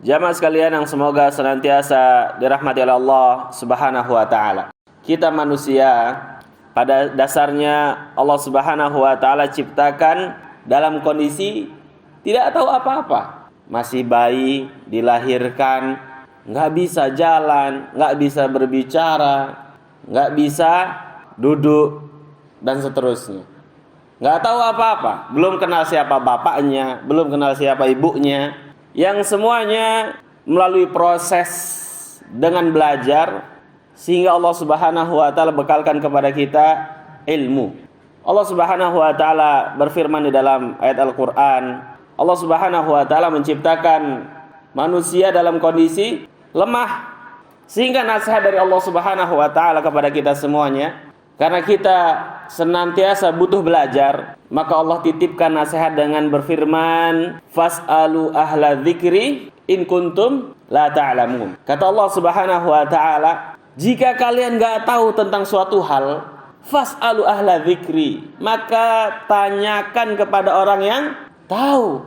Jamaah sekalian yang semoga senantiasa dirahmati oleh Allah Subhanahu wa taala. Kita manusia pada dasarnya Allah Subhanahu wa taala ciptakan dalam kondisi tidak tahu apa-apa. Masih bayi, dilahirkan, nggak bisa jalan, nggak bisa berbicara, nggak bisa duduk, dan seterusnya. Nggak tahu apa-apa, belum kenal siapa bapaknya, belum kenal siapa ibunya. Yang semuanya melalui proses dengan belajar, sehingga Allah Subhanahu wa taala bekalkan kepada kita ilmu. Allah Subhanahu wa taala berfirman di dalam ayat Al-Qur'an, Allah Subhanahu wa taala menciptakan manusia dalam kondisi lemah, sehingga nasihat dari Allah Subhanahu wa taala kepada kita semuanya, karena kita senantiasa butuh belajar, maka Allah titipkan nasihat dengan berfirman, fas'alu ahla dzikri in kuntum la ta'lamun. Kata Allah Subhanahu wa taala, jika kalian enggak tahu tentang suatu hal, fas'alu ahla dzikri, maka tanyakan kepada orang yang tahu.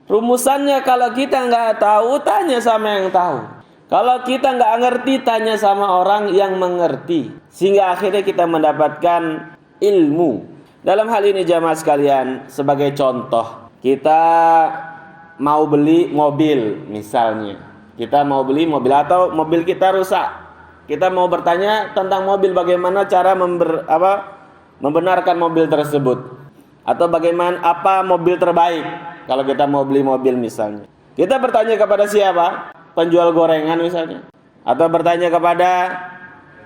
Rumusannya, kalau kita enggak tahu, tanya sama yang tahu. Kalau kita nggak ngerti, tanya sama orang yang mengerti, sehingga akhirnya kita mendapatkan ilmu. Dalam hal ini jamaah sekalian, sebagai contoh, kita mau beli mobil misalnya. Kita mau beli mobil atau mobil kita rusak. Kita mau bertanya tentang mobil, bagaimana cara membenarkan mobil tersebut, atau bagaimana apa mobil terbaik kalau kita mau beli mobil misalnya. Kita bertanya kepada siapa? Penjual gorengan misalnya, atau bertanya kepada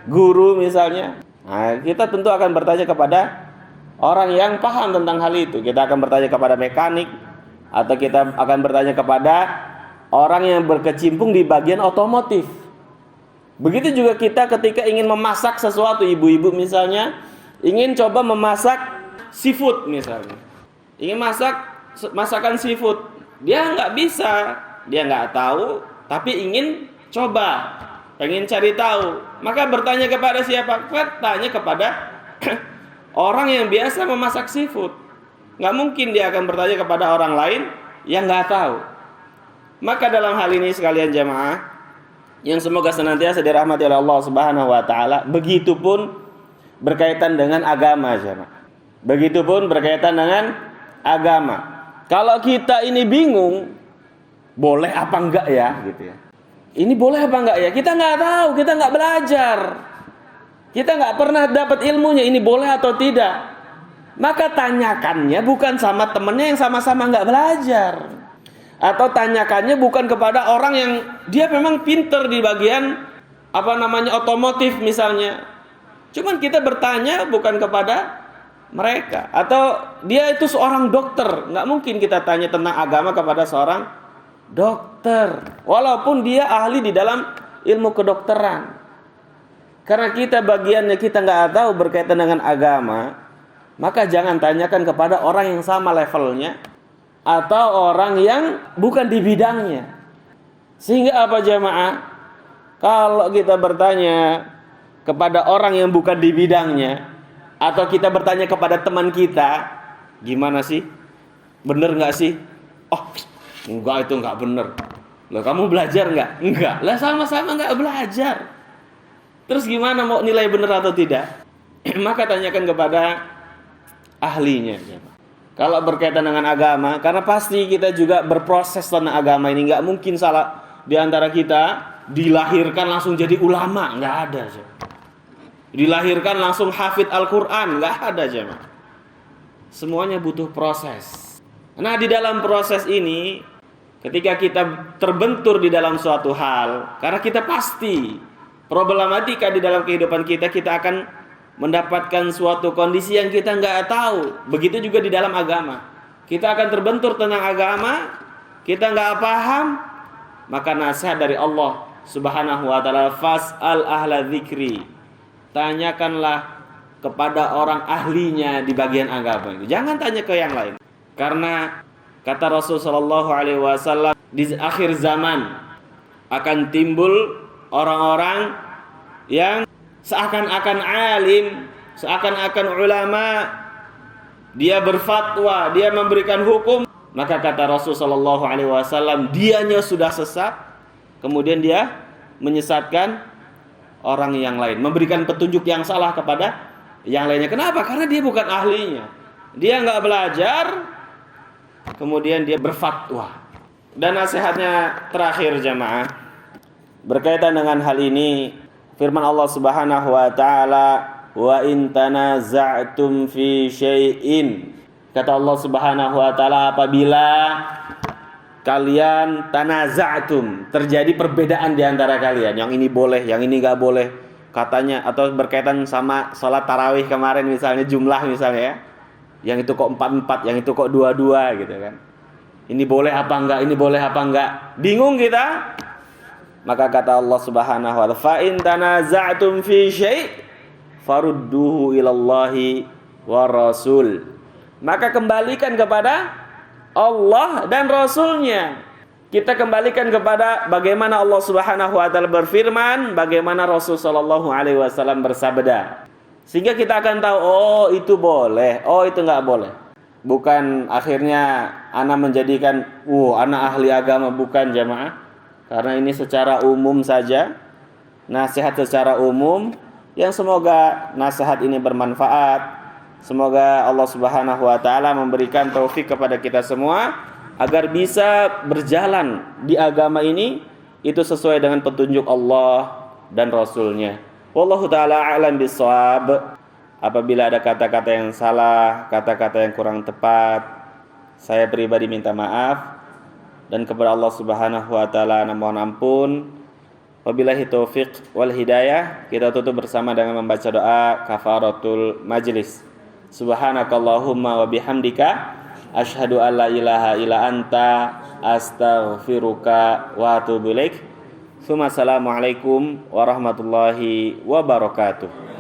guru misalnya. Nah, kita tentu akan bertanya kepada orang yang paham tentang hal itu. Kita akan bertanya kepada mekanik, atau kita akan bertanya kepada orang yang berkecimpung di bagian otomotif. Begitu juga kita ketika ingin memasak sesuatu, ibu-ibu misalnya ingin coba memasak seafood misalnya, ingin masak masakan seafood, dia nggak bisa, dia nggak tahu, tapi ingin coba, pengen cari tahu, maka bertanya kepada siapa? Tanya kepada orang yang biasa memasak seafood. Nggak mungkin dia akan bertanya kepada orang lain yang nggak tahu. Maka dalam hal ini sekalian jamaah, yang semoga senantiasa dirahmati oleh Allah Subhanahu wa taala, begitupun berkaitan dengan agama jamaah. Begitupun berkaitan dengan agama. Kalau kita ini bingung, boleh apa enggak ya gitu ya. Ini boleh apa enggak ya? Kita enggak tahu, kita enggak belajar. Kita enggak pernah dapat ilmunya, ini boleh atau tidak. Maka tanyakannya bukan sama temennya yang sama-sama enggak belajar. Atau tanyakannya bukan kepada orang yang dia memang pinter di bagian otomotif misalnya. Cuman kita bertanya bukan kepada mereka. Atau dia itu seorang dokter, enggak mungkin kita tanya tentang agama kepada seorang dokter, walaupun dia ahli di dalam ilmu kedokteran. Karena kita bagiannya kita nggak tahu berkaitan dengan agama, maka jangan tanyakan kepada orang yang sama levelnya atau orang yang bukan di bidangnya. Sehingga apa jamaah? Kalau kita bertanya kepada orang yang bukan di bidangnya, atau kita bertanya kepada teman kita, gimana sih? Bener nggak sih? Oh, enggak, itu enggak benar. Loh, kamu belajar enggak? Enggak. Lah sama-sama enggak belajar. Terus gimana mau nilai benar atau tidak? Maka tanyakan kepada ahlinya. Kalau berkaitan dengan agama, karena pasti kita juga berproses tentang agama ini. Enggak mungkin salah di antara kita dilahirkan langsung jadi ulama, enggak ada. Dilahirkan langsung hafid Al-Qur'an, enggak ada, jemaah. Semuanya butuh proses. Nah, di dalam proses ini, ketika kita terbentur di dalam suatu hal, karena kita pasti problematika di dalam kehidupan kita, kita akan mendapatkan suatu kondisi yang kita nggak tahu. Begitu juga di dalam agama, kita akan terbentur tentang agama, kita nggak paham, maka nasihat dari Allah Subhanahu wa taala, fas'al ahla dzikri, tanyakanlah kepada orang ahlinya di bagian agama itu. Jangan tanya ke yang lain. Karena kata Rasulullah sallallahu alaihi wasallam, di akhir zaman akan timbul orang-orang yang seakan-akan alim, seakan-akan ulama, dia berfatwa, dia memberikan hukum, maka kata Rasulullah sallallahu alaihi wasallam, dianya sudah sesat kemudian dia menyesatkan orang yang lain, memberikan petunjuk yang salah kepada yang lainnya. Kenapa? Karena dia bukan ahlinya. Dia nggak belajar, kemudian dia berfatwa. Dan nasihatnya terakhir jamaah, berkaitan dengan hal ini, firman Allah Subhanahu wa taala, "Wa in tanaza'tum fi syai'in." Kata Allah Subhanahu wa taala, apabila kalian tanaza'tum, terjadi perbedaan di antara kalian, yang ini boleh, yang ini enggak boleh, katanya, atau berkaitan sama salat tarawih kemarin misalnya, jumlah misalnya ya. Yang itu kok 4-4, yang itu kok 2-2 gitu kan. Ini boleh apa enggak, ini boleh apa enggak. Bingung kita. Maka kata Allah Subhanahu wa taala, "Fa in tanaza'tum fi syai' farudduhu ilallahi wa rasul." Maka kembalikan kepada Allah dan Rasulnya. Kita kembalikan kepada bagaimana Allah Subhanahu wa taala berfirman, bagaimana Rasul sallallahu alaihi wasallam bersabda. Sehingga kita akan tahu, oh itu boleh, oh itu enggak boleh. Bukan akhirnya ana menjadikan, ana ahli agama, bukan jamaah. Karena ini secara umum saja, nasihat secara umum, yang semoga nasihat ini bermanfaat. Semoga Allah Subhanahu wa taala memberikan taufik kepada kita semua agar bisa berjalan di agama ini itu sesuai dengan petunjuk Allah dan Rasulnya. Wallahu taala a'lam bissawab. Apabila ada kata-kata yang salah, kata-kata yang kurang tepat, saya pribadi minta maaf, dan kepada Allah Subhanahu wa taala mohon ampun. Wabillahi taufiq wal hidayah. Kita tutup bersama dengan membaca doa kafaratul majlis. Subhanakallahumma wa bihamdika asyhadu an la ilaha illa anta astaghfiruka wa atubu ilaik. Assalamualaikum warahmatullahi wabarakatuh.